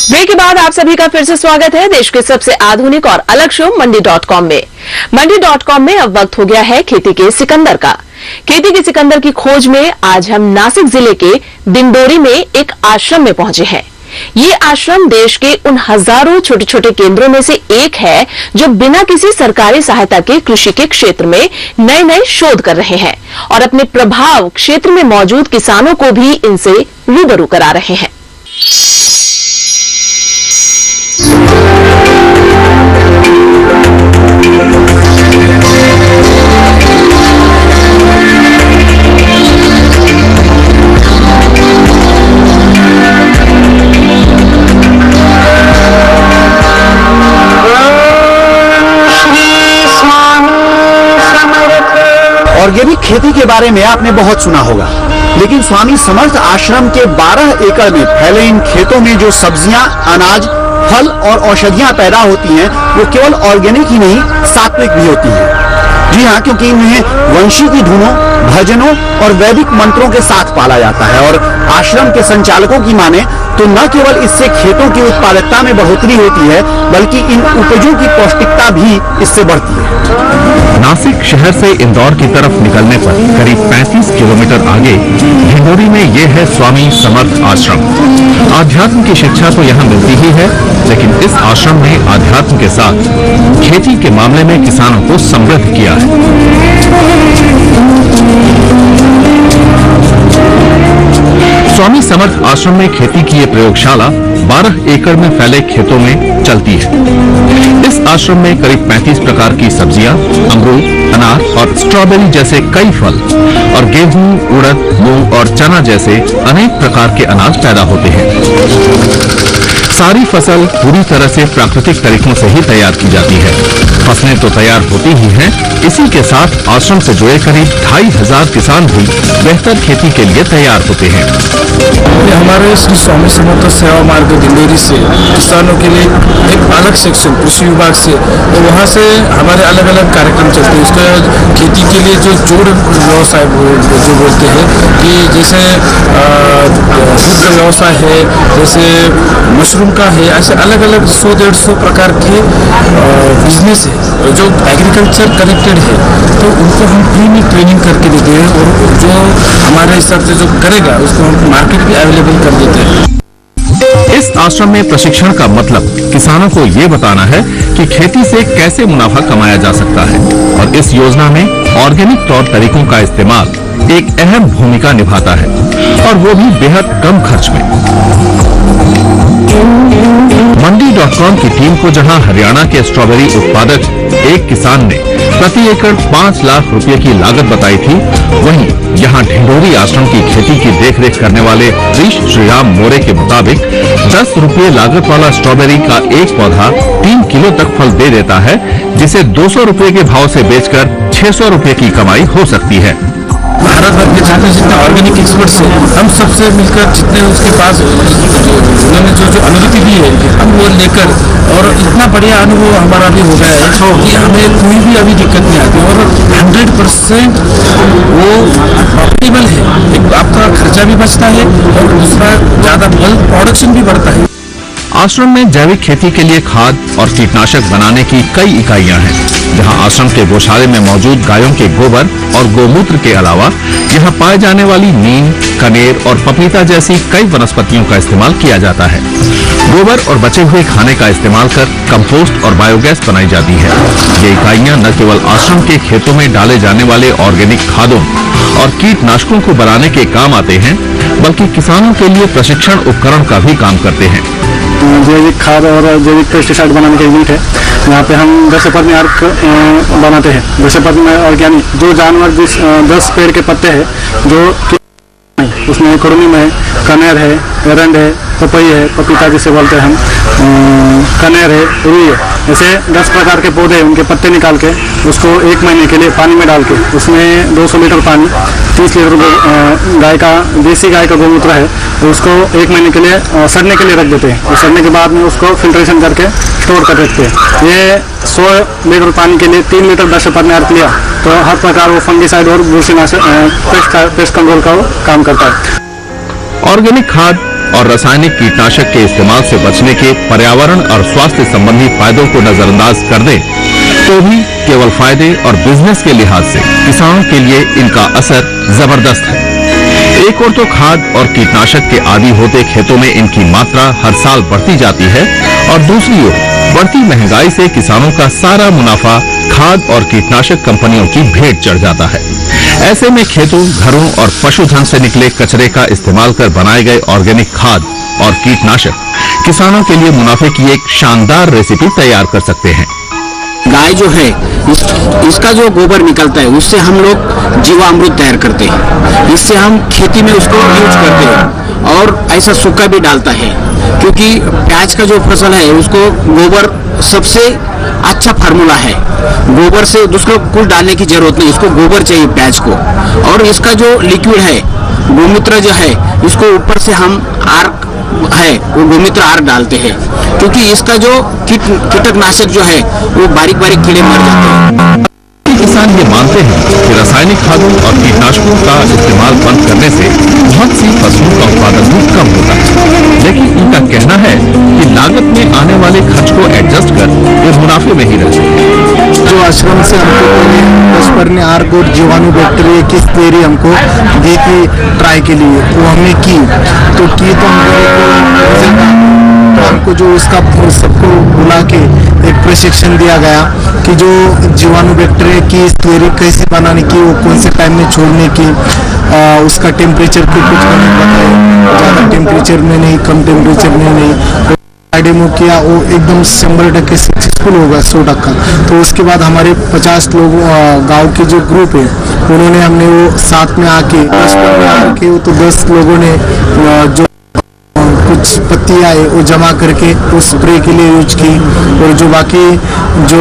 Break के बाद आप सभी का फिर से स्वागत है देश के सबसे आधुनिक और अलग शो मंडी.com में। मंडी.com में अब वक्त हो गया है खेती के सिकंदर का। खेती के सिकंदर की खोज में आज हम नासिक जिले के दिंडोरी में एक आश्रम में पहुंचे हैं। ये आश्रम देश के उन हजारों छोटे छोटे केंद्रों में से एक है जो बिना किसी सरकारी सहायता के कृषि के क्षेत्र में नए नए शोध कर रहे हैं और अपने प्रभाव क्षेत्र में मौजूद किसानों को भी इनसे रूबरू करा रहे हैं। ऑर्गेनिक खेती के बारे में आपने बहुत सुना होगा, लेकिन स्वामी समर्थ आश्रम के 12 एकड़ में फैले इन खेतों में जो सब्जियां, अनाज, फल और औषधियां पैदा होती हैं, वो केवल ऑर्गेनिक ही नहीं, सात्विक भी होती हैं। जी हाँ, क्योंकि इन्हें वंशी की धुनों, भजनों और वैदिक मंत्रों के साथ पाला जाता है। और आश्रम के संचालकों की माने तो न केवल इससे खेतों की उत्पादकता में बढ़ोतरी होती है, बल्कि इन उपजों की पौष्टिकता भी इससे बढ़ती है। नासिक शहर से इंदौर की तरफ निकलने पर करीब 35 किलोमीटर आगे ढिंडोरी में ये है स्वामी समर्थ आश्रम। आध्यात्म की शिक्षा तो यहाँ मिलती ही है, लेकिन इस आश्रम ने आध्यात्म के साथ खेती के मामले में किसानों को समृद्ध किया है। स्वामी समर्थ आश्रम में खेती की ये प्रयोगशाला 12 एकड़ में फैले खेतों में चलती है। इस आश्रम में करीब 35 प्रकार की सब्जियां, अमरूद, अनार और स्ट्रॉबेरी जैसे कई फल और गेहूं, उड़द, मूंग और चना जैसे अनेक प्रकार के अनाज पैदा होते हैं। सारी फसल पूरी तरह से प्राकृतिक तरीकों से ही तैयार की जाती है। फसलें तो तैयार होती ही हैं, इसी के साथ आश्रम से जुड़े करीब 2500 किसान भी बेहतर खेती के लिए तैयार होते हैं। हमारे श्री स्वामी समर्थ सेवा मार्ग दिंडोरी से किसानों के लिए एक अलग सेक्शन कृषि विभाग से, तो वहाँ से हमारे अलग अलग कार्यक्रम चलते हैं। उसका खेती के लिए जो जोड़ व्यवसाय जो बोलते हैं कि जैसे दुग्ध व्यवसाय है, जैसे मशरूम का है, ऐसे अलग अलग 100-150 प्रकार के बिजनेस है जो एग्रीकल्चर कनेक्टेड है, तो उनको हम फ्री में ट्रेनिंग करके देते हैं और जो हमारे हिसाब से जो करेगा उसको हम मार्केट भी अवेलेबल कर देते हैं। इस आश्रम में प्रशिक्षण का मतलब किसानों को ये बताना है कि खेती से कैसे मुनाफा कमाया जा सकता है और इस योजना में ऑर्गेनिक तौर तरीकों का इस्तेमाल एक अहम भूमिका निभाता है और वो भी बेहद कम खर्च में। मंडी.com की टीम को जहां हरियाणा के स्ट्रॉबेरी उत्पादक एक किसान ने प्रति एकड़ 5 लाख रुपए की लागत बताई थी, वहीं यहां ढिंडोरी आश्रम की खेती की देखरेख करने वाले ऋष श्रीराम मोरे के मुताबिक 10 रुपये लागत वाला स्ट्रॉबेरी का एक पौधा 3 किलो तक फल दे देता है, जिसे 200 रुपए के भाव से बेचकर 600 रुपए की कमाई हो सकती है। भारत भर के जितने ऑर्गेनिक एक्सपर्ट्स हैं, हम सबसे मिलकर जितने उसके पास उन्होंने जो अनुमति दी है, हम वो लेकर, और इतना बढ़िया अनुभव हमारा भी हो गया है कि हमें कोई भी अभी दिक्कत नहीं आती और 100% वो ऑप्टिमल है। एक आपका खर्चा भी बचता है और दूसरा ज्यादा बल्क प्रोडक्शन भी बढ़ता है। आश्रम में जैविक खेती के लिए खाद और कीटनाशक बनाने की कई इकाइयां हैं, जहां आश्रम के गौशाले में मौजूद गायों के गोबर और गोमूत्र के अलावा यहां पाए जाने वाली नीम, कनेर और पपीता जैसी कई वनस्पतियों का इस्तेमाल किया जाता है। गोबर और बचे हुए खाने का इस्तेमाल कर कंपोस्ट और बायोगैस बनाई जाती है। ये इकाइयां न केवल आश्रम के खेतों में डाले जाने वाले ऑर्गेनिक खादों और कीटनाशकों को बनाने के काम आते हैं, बल्कि किसानों के लिए प्रशिक्षण उपकरण का भी काम करते हैं। जैविक खाद और जैविक पेस्टिसाइड बनाने का यूनिट है। यहाँ पे हम 10 पत्नी अर्क बनाते हैं। 10 पत्नी ऑर्गेनिक जो जानवर 10 पेड़ के पत्ते हैं जो उसमें कुर्मी में कनेर है, एरंड है, पपई है, पपीता जिसे बोलते हैं हम, कनेर है, रुई है, ऐसे 10 प्रकार के पौधे उनके पत्ते निकाल के उसको 1 महीने के लिए पानी में डाल के उसमें 200 लीटर पानी, 30 लीटर गाय का, देसी गाय का गोमूत्र है, उसको 1 महीने के लिए सड़ने के लिए रख देते हैं और सड़ने के बाद में उसको फिल्ट्रेशन करके स्टोर कर रखते हैं। ये 100 लीटर पानी के लिए 3 लीटर 10 पत्नी अर्क लिया तो हर प्रकार वो फंगिसाइड और पेस्ट कंट्रोल का वो काम करता है। ऑर्गेनिक खाद और रासायनिक कीटनाशक के इस्तेमाल से बचने के पर्यावरण और स्वास्थ्य संबंधी फायदों को नजरअंदाज कर दें तो भी केवल फायदे और बिजनेस के लिहाज से किसानों के लिए इनका असर जबरदस्त है। एक ओर तो खाद और कीटनाशक के आदी होते खेतों में इनकी मात्रा हर साल बढ़ती जाती है और दूसरी ओर बढ़ती महंगाई से किसानों का सारा मुनाफा खाद और कीटनाशक कंपनियों की भेंट चढ़ जाता है। ऐसे में खेतों, घरों और पशुधन से निकले कचरे का इस्तेमाल कर बनाए गए ऑर्गेनिक खाद और कीटनाशक किसानों के लिए मुनाफे की एक शानदार रेसिपी तैयार कर सकते हैं। गाय जो है इसका जो गोबर निकलता है उससे हम लोग जीवामृत तैयार करते हैं। इससे हम खेती में उसको यूज करते हैं और ऐसा सूखा भी डालता है, क्योंकि प्याज का जो फसल है उसको गोबर सबसे अच्छा फार्मूला है। गोबर से दूसरा कुछ डालने की जरूरत नहीं, इसको गोबर चाहिए प्याज को। और इसका जो लिक्विड है गोमूत्र जो है इसको ऊपर से हम आर्क है वो गोमूत्र आर्क डालते हैं, क्योंकि इसका जो कीटनाशक जो है वो बारीक बारीक कीड़े मर जाते हैं। किसान ये मानते हैं कि रासायनिक खादों और कीटनाशकों का इस्तेमाल बंद करने से बहुत सी फसलों का उत्पादन भी कम होता है, लेकिन उनका कहना है कि लागत में आने वाले खर्च को एडजस्ट कर वे मुनाफे में ही रहते हैं। जो आश्रम से हमको पहले दशपर्णी आर्क और जीवाणु बैक्टीरिया की थ्योरी हमको दी थी ट्राई के लिए, वो हमने की तो हमको जो इसका सबको बुला के एक प्रशिक्षण दिया गया कि जो जीवाणु बैक्टीरिया की थ्योरी कैसे बनाने की, वो कौन से टाइम में छोड़ने की, उसका टेम्परेचर को कुछ नहीं पता है, ज़्यादा टेम्परेचर में नहीं, कम टेम्परेचर में नहीं। डेमो किया वो एकदम 100% सक्सेसफुल होगा, 100%। तो उसके बाद हमारे 50 लोग गांव के जो ग्रुप है उन्होंने हमने वो साथ में आके 10 में आके तो 10 लोगों ने जो कुछ पत्तियाँ है वो जमा करके उस स्प्रे के लिए यूज की, और जो बाकी जो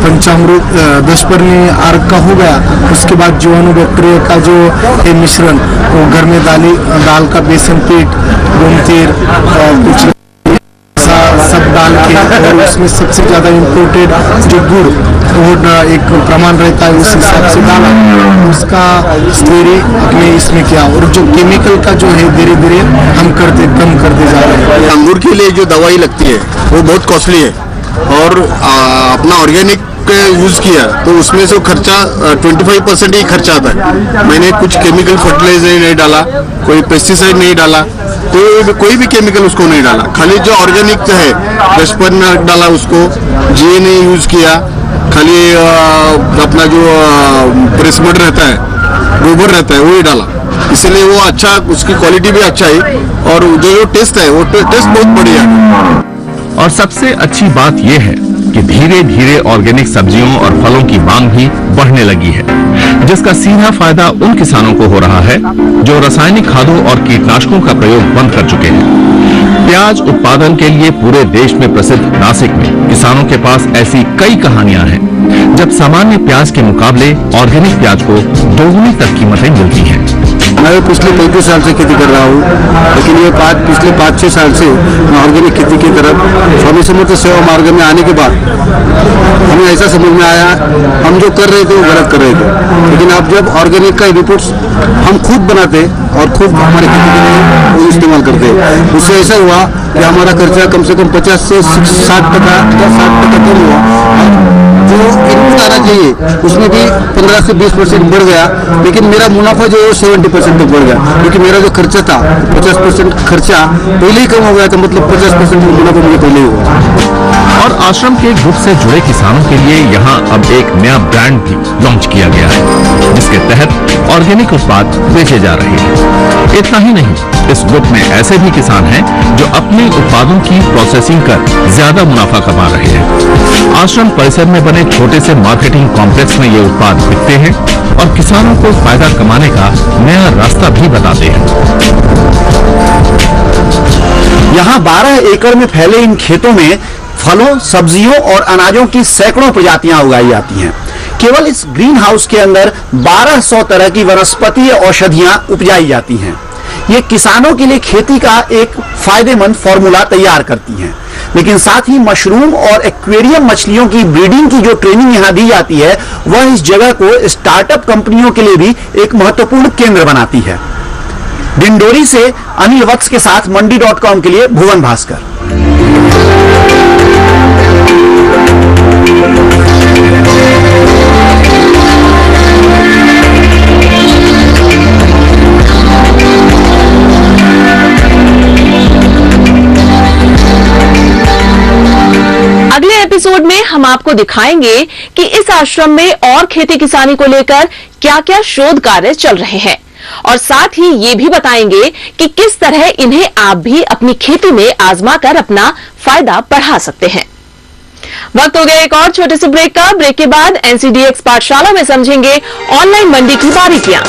पंचामृत दशपर्णी आर्क का हो गया उसके बाद जीवाणु बैक्टीरिया का जो है मिश्रण वो घर में दाल का बेसन पीठ, गोमतीर कुछ सब डाल के, और उसमें सबसे ज़्यादा इम्पोर्टेड जो गुड़ वो एक प्रमाण रहता है उस हिसाब से डाला, उसका स्टोरी हमने इसमें किया। और जो केमिकल का जो है धीरे धीरे हम कम करते जा रहे हैं। अंगूर के लिए जो दवाई लगती है वो बहुत कॉस्टली है, और अपना ऑर्गेनिक यूज किया तो उसमें से खर्चा 25% ही खर्चा आता है। मैंने कुछ केमिकल फर्टिलाइजर नहीं डाला, कोई पेस्टिसाइड नहीं डाला, कोई भी केमिकल उसको नहीं डाला, खाली जो ऑर्गेनिक है दशपर्णी डाला, उसको जीए नहीं यूज किया, खाली अपना जो प्रेसमड रहता है, गोबर रहता है वही डाला, इसलिए वो अच्छा, उसकी क्वालिटी भी अच्छा है और जो टेस्ट है वो टेस्ट बहुत बढ़िया है। और सबसे अच्छी बात यह है कि धीरे धीरे ऑर्गेनिक सब्जियों और फलों की मांग भी बढ़ने लगी है, जिसका सीधा फायदा उन किसानों को हो रहा है जो रासायनिक खादों और कीटनाशकों का प्रयोग बंद कर चुके हैं। प्याज उत्पादन के लिए पूरे देश में प्रसिद्ध नासिक में किसानों के पास ऐसी कई कहानियां हैं जब सामान्य प्याज के मुकाबले ऑर्गेनिक प्याज को दोगुनी तक कीमतें मिलती हैं। मैं पिछले 35 साल से खेती कर रहा हूँ, लेकिन ये पिछले 5-6 साल से मैं ऑर्गेनिक खेती की तरफ स्वामी समर्थ सेवा मार्ग में आने के बाद हमें ऐसा समझ में आया हम जो कर रहे थे वो गलत कर रहे थे। लेकिन अब जब ऑर्गेनिक का रिपोर्ट्स हम खुद बनाते और खुद हमारे खेती के लिए वो इस्तेमाल करते, उससे ऐसा हुआ कि हमारा खर्चा कम से कम 50 से 60% कम हुआ। जो इनपुट आना चाहिए उसमें भी 15 से 20% बढ़ गया, लेकिन मेरा मुनाफा जो है 70% तक बढ़ गया, क्योंकि मेरा जो खर्चा था 50% खर्चा पहले ही कम हो गया था, मतलब 50% मुनाफा मुझे पहले ही हुआ। और आश्रम के ग्रुप से जुड़े किसानों के लिए यहाँ अब एक नया ब्रांड भी लॉन्च किया गया है, जिसके तहत ऑर्गेनिक उत्पाद बेचे जा रहे हैं। इतना ही नहीं, इस ग्रुप में ऐसे भी किसान हैं जो अपने उत्पादों की प्रोसेसिंग कर ज्यादा मुनाफा कमा रहे हैं। आश्रम परिसर में बने छोटे से मार्केटिंग कॉम्प्लेक्स में ये उत्पाद बिकते हैं और किसानों को फायदा कमाने का नया रास्ता भी बताते हैं। यहाँ 12 एकड़ में फैले इन खेतों में फलों, सब्जियों और अनाजों की सैकड़ों प्रजातियां उगाई जाती हैं। केवल इस ग्रीन हाउस के अंदर 1200 तरह की वनस्पतीय औषधियां उपजाई जाती हैं। ये किसानों के लिए खेती का एक फायदेमंद फॉर्मूला तैयार करती हैं, लेकिन साथ ही मशरूम और एक्वेरियम मछलियों की ब्रीडिंग की जो ट्रेनिंग यहाँ दी जाती है वह इस जगह को स्टार्टअप कंपनियों के लिए भी एक महत्वपूर्ण केंद्र बनाती है। डिंडोरी से अनिल वत्स के साथ मंडी.com के लिए भुवन भास्कर। अगले एपिसोड में हम आपको दिखाएंगे कि इस आश्रम में और खेती किसानी को लेकर क्या क्या शोध कार्य चल रहे हैं और साथ ही ये भी बताएंगे कि किस तरह इन्हें आप भी अपनी खेती में आजमाकर अपना फायदा बढ़ा सकते हैं। वक्त हो गया एक और छोटे से ब्रेक का। ब्रेक के बाद NCDX पाठशाला में समझेंगे ऑनलाइन मंडी की बारीकियां।